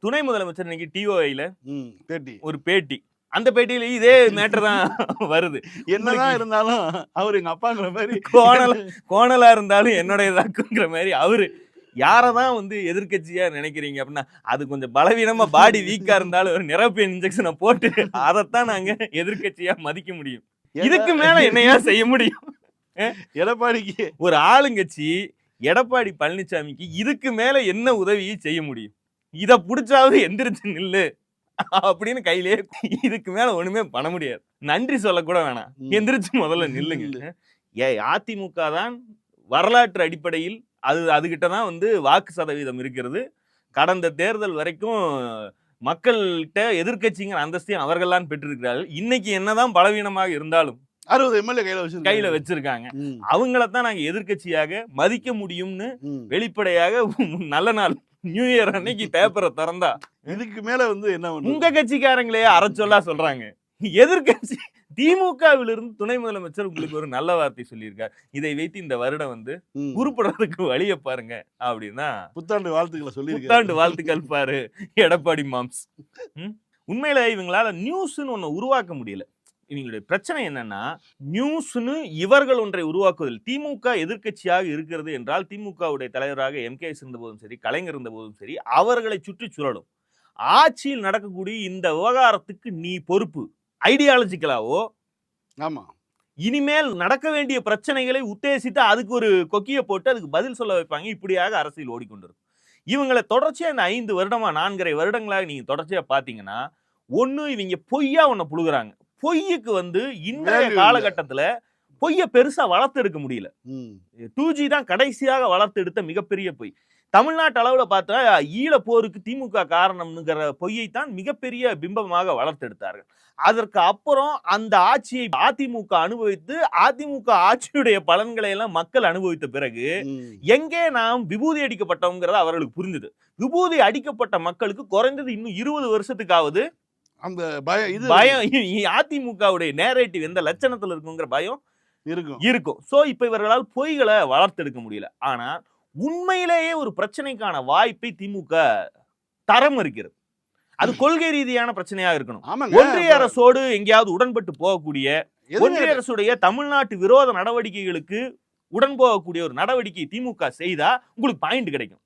துணை முதலமைச்சர் இன்னைக்கு டிஓஐல பேட்டி ஒரு பேட்டி. அந்த பேட்டியில இதே மேட்டர் தான் வருது. என்னதான் இருந்தாலும் அவரு எங்க அப்பாங்கிற மாதிரி கோணலா இருந்தாலும் என்னுடையதாக்குங்கிற மாதிரி அவரு யாரதான் வந்து எதிர்கட்சியா நினைக்கிறீங்க அப்படின்னா, அது கொஞ்சம் பலவீனமா பாடி வீக்கா இருந்தாலும் ஒரு நிரப்பிய இன்ஜெக்ஷனை போட்டு அதைத்தான் நாங்க எதிர்கட்சியா மதிக்க முடியும். இதுக்கு மேல என்னையா செய்ய முடியும்? எடப்பாடிக்கு ஒரு ஆளுங்கட்சி எடப்பாடி பழனிசாமிக்கு இதுக்கு மேல என்ன உதவியை செய்ய முடியும்? இத புடிச்சாவது எந்திரிச்சு நில்லு அப்படின்னு கையிலே, இதுக்கு மேல ஒண்ணுமே பண்ண முடியாது. நன்றி சொல்லக்கூட வேணாம், எந்திரிச்சு முதல்ல நில்லுங்க. அதிமுக தான் வரலாற்று அடிப்படையில் அதுகிட்ட தான் வந்து வாக்கு சதவீதம் இருக்கிறது. கடந்த தேர்தல் வரைக்கும் மக்கள்கிட்ட எதிர்கட்சிங்கிற அந்தஸ்தையும் அவர்கள்லாம் பெற்றிருக்கிறார்கள். இன்னைக்கு என்னதான் பலவீனமாக இருந்தாலும் 60 எம்எல்ஏ கையில வச்சிருக்காங்க. அவங்களத்தான் நாங்க எதிர்கட்சியாக மதிக்க முடியும்னு வெளிப்படையாக நல்ல நாள் நியூ இயர் அன்னைக்கு பேப்பரை திறந்தா இதுக்கு மேல வந்து என்ன உங்க கட்சிக்காரங்களே அறச்சொல்லா சொல்றாங்க. எதிர்கட்சி திமுகவிலிருந்து துணை முதலமைச்சர் உங்களுக்கு ஒரு நல்ல வார்த்தை சொல்லியிருக்காரு. இதை வைத்து இந்த வருடம் வந்து உருப்படுறதுக்கு வழியை பாருங்க அப்படின்னா புத்தாண்டு வாழ்த்துக்களை சொல்லி புத்தாண்டு வாழ்த்துக்கள் பாரு எடப்பாடி மாம்ஸ். உண்மையில இவங்களால நியூஸ்ன்னு ஒண்ணு உருவாக்க முடியல. இவங்களுடைய பிரச்சனை என்னன்னா, நியூஸ்னு இவர்கள் ஒன்றை உருவாக்குவதில் திமுக எதிர்கட்சியாக இருக்கிறது என்றால் திமுகவுடைய தலைவராக எம்கேஎஸ் இருந்த போதும் சரி, கலைஞர் இருந்த போதும் சரி, அவர்களை சுற்றி சுழலும். ஆட்சியில் நடக்கக்கூடிய இந்த விவகாரத்துக்கு நீ பொறுப்பு. ஐடியாலஜிக்கலாவோ ஆமா இனிமேல் நடக்க வேண்டிய பிரச்சனைகளை உத்தேசித்து அதுக்கு ஒரு கொக்கியை போட்டு அதுக்கு பதில் சொல்ல வைப்பாங்க. இப்படியாக அரசியல் ஓடிக்கொண்டிருக்கும். இவங்களை தொடர்ச்சியா இந்த 5 வருடமா 4.5 வருடங்களாக நீங்க தொடர்ச்சியா பாத்தீங்கன்னா, ஒண்ணு இவங்க பொய்யா ஒன்ன புழுகுறாங்க. பொய்யுக்கு வந்து இன்றைய காலகட்டத்துல பொய்ய பெருசா வளர்த்து எடுக்க முடியல. 2G தான் கடைசியாக வளர்த்து எடுத்த மிகப்பெரிய பொய். தமிழ்நாட்டு அளவுல பார்த்தா ஈழ போருக்கு திமுக காரணம்ங்கிற பொய்யைத்தான் மிகப்பெரிய பிம்பமாக வளர்த்தெடுத்தார்கள். அதற்கு அப்புறம் அந்த ஆட்சியை அதிமுக அனுபவித்து அதிமுக ஆட்சியுடைய பலன்களை எல்லாம் மக்கள் அனுபவித்த பிறகு எங்கே நாம் விபூதி அடிக்கப்பட்டோங்கிறத அவர்களுக்கு புரிந்தது. விபூதி அடிக்கப்பட்ட மக்களுக்கு குறைந்தது இன்னும் 20 வருஷத்துக்காவது அந்த பயம் அதிமுகவுடைய நேரேட்டிவ் எந்த லட்சணத்துல இருக்குங்கிற பயம் இருக்கும். சோ இப்ப இவர்களால் பொய்களை வளர்த்தெடுக்க முடியல. ஆனா உண்மையிலேயே ஒரு பிரச்சனைக்கான வாய்ப்பை திமுக தரம் இருக்கிறது. அது கொள்கை ரீதியான பிரச்சனையாக இருக்கணும். ஒன்றிய அரசோடு எங்கேயாவது உடன்பட்டு போகக்கூடிய, ஒன்றிய அரசுடைய தமிழ்நாட்டு விரோத நடவடிக்கைகளுக்கு உடன் போகக்கூடிய ஒரு நடவடிக்கை திமுக செய்தா உங்களுக்கு பாயிண்ட் கிடைக்கும்.